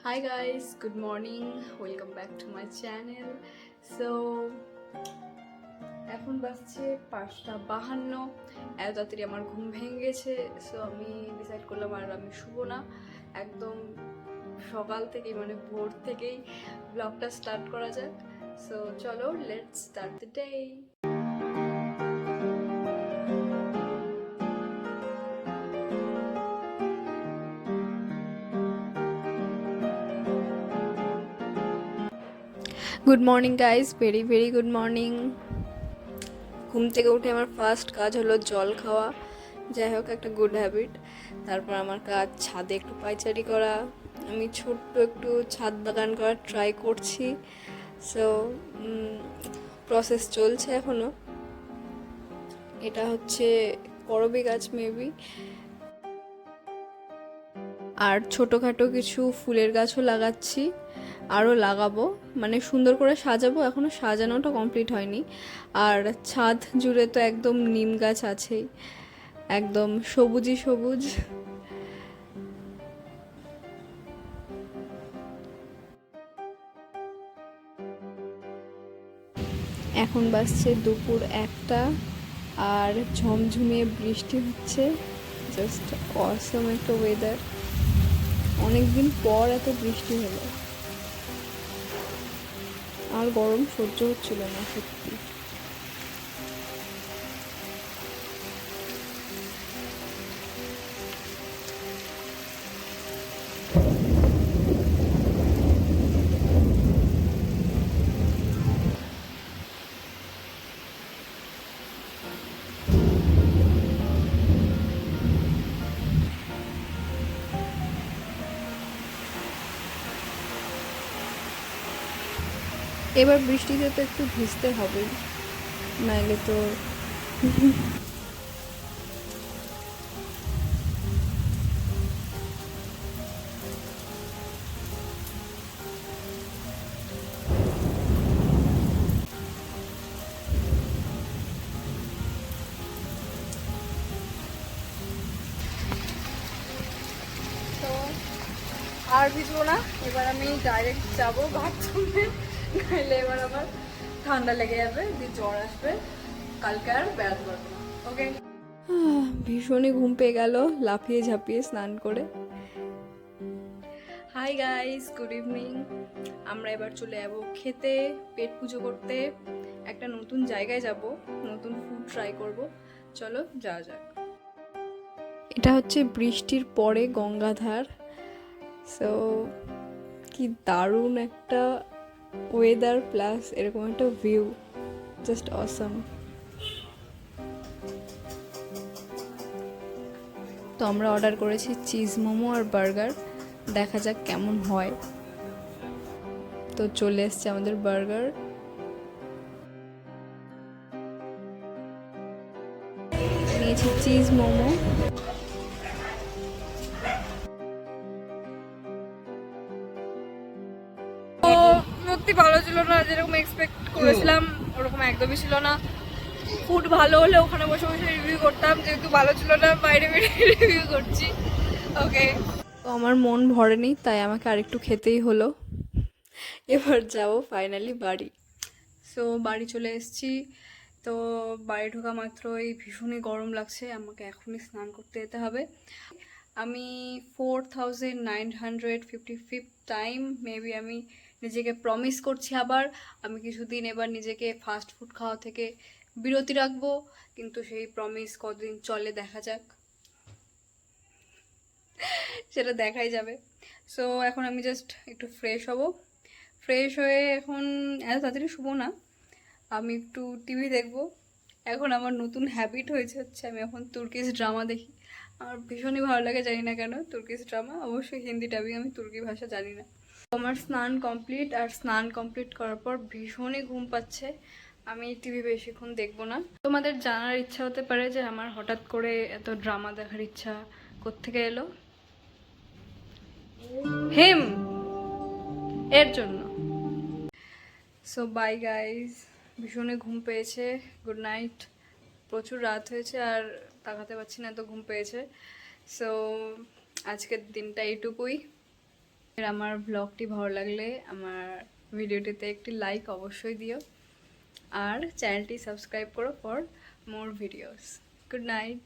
Hi guys, good morning. Welcome back to my channel. So এখন বাজছে 5:52। এত তাড়াতাড়ি আমার ঘুম ভেঙে গেছে। সো আমি ডিসাইড করলাম আর আমি শুবো না, একদম সকাল থেকেই মানে ভোর থেকেই ব্লগটা স্টার্ট করা যাক। সো চলো, let's start the day. Good morning guys, very very good morning. ঘুম থেকে উঠে আমার ফার্স্ট কাজ হলো জল খাওয়া। যাই হোক, একটা গুড হ্যাবিট। তারপর আমার কাজ ছাদে একটু পায়চারি করা। আমি ছোট্ট একটু ছাদ বাগান করার ট্রাই করছি। সো প্রসেস চলছে এখনও। এটা হচ্ছে করবী গাছ মেবি, আর ছোটোখাটো কিছু ফুলের গাছও লাগাচ্ছি, আরও লাগাবো, মানে সুন্দর করে সাজাবো। এখনও সাজানোটা কমপ্লিট হয়নি। আর ছাদ জুড়ে তো একদম নিম গাছ আছেই, একদম সবুজই সবুজ। এখন বাজছে দুপুর 1টা, আর ঝমঝমিয়ে বৃষ্টি হচ্ছে। জাস্ট অসম একটা ওয়েদার। অনেকদিন পর এত বৃষ্টি হলো, আর গরম সহ্য হচ্ছিল না সত্যি। এবার বৃষ্টিতে তো একটু ভিজতে হবেই, নাইলে তো তো আর ভিজবো না। এবার আমি ডাইরেক্ট যাবো বাথরুমে, নাহলে এবার আবার ঠান্ডা লেগে যাবে, দিয়ে জ্বর আসবে, কালকে আর বেড়াতে পারবো না। ওকে, ভীষণই ঘুম পেয়ে গেল লাফিয়ে ঝাঁপিয়ে স্নান করে। Hi guys, good evening. আমরা এবার চলে যাবো খেতে, পেট পুজো করতে। একটা নতুন জায়গায় যাব, নতুন ফুড ট্রাই করব। চলো যাওয়া যাক। এটা হচ্ছে বৃষ্টির পরে গঙ্গাধার। সো কি দারুণ একটা ওয়েদার, প্লাস এরকম একটা ভিউ, জাস্ট অসম। তো আমরা অর্ডার করেছি চিজ মোমো আর বার্গার, দেখা যাক কেমন হয়। তো চলে এসছে আমাদের বার্গার। নিয়েছি চিজ মোমো। সত্যি ভালো ছিল না, যেরকম এক্সপেক্ট করেছিলাম ওরকম একদমই ছিল না। ফুড ভালো হলে ওখানে বসে বসে রিভিউ করতাম, যেহেতু ভালো ছিল না বাইরে বেরিয়ে রিভিউ করছি। ওকে, তো আমার মন ভরেনি, তাই আমাকে আরেকটু খেতেই হলো। এবার যাবো ফাইনালি বাড়ি। সো বাড়ি চলে এসেছি। তো বাড়ি ঢোকা মাত্রই ভীষণই গরম লাগছে, আমাকে এখনই স্নান করতে যেতে হবে। আমি 4955 টাইম মেবি আমি নিজেকে প্রমিস করছি আবার, আমি কিছুদিন এবার নিজেকে ফাস্ট ফুড খাওয়া থেকে বিরতি রাখবো, কিন্তু সেই প্রমিস কতদিন চলে দেখা যাক, সেটা দেখাই যাবে। সো এখন আমি জাস্ট একটু ফ্রেশ হব। ফ্রেশ হয়ে এখন এত তাড়াতাড়ি শুবো না, আমি একটু টিভি দেখবো। এখন আমার নতুন হ্যাবিট হয়েছে হচ্ছে আমি এখন তুর্কিশ ড্রামা দেখি। আমার ভীষণই ভালো লাগে, জানি না কেন, তুর্কিশ ড্রামা, অবশ্যই হিন্দি ডাবিং, আমি তুর্কি ভাষা জানি না। আমার স্নান কমপ্লিট, আর স্নান কমপ্লিট করার পর ভীষণই ঘুম পাচ্ছে। আমি টিভি বেশিক্ষণ দেখবো না। তোমাদের জানার ইচ্ছা হতে পারে যে আমার হঠাৎ করে এত ড্রামা দেখার ইচ্ছা কোত্থেকে এলো। হিম এর জন্য। সো বাই গাইজ, ভীষণই ঘুম পেয়েছে। Good night. প্রচুর রাত হয়েছে আর তাকাতে পারছি না, এত ঘুম পেয়েছে। সো আজকের দিনটা এইটুকুই। আমার ব্লগটি ভালো লাগলে আমার ভিডিওটিতে একটি লাইক অবশ্যই দিও, আর চ্যানেলটি সাবস্ক্রাইব করো for more videos. Good night.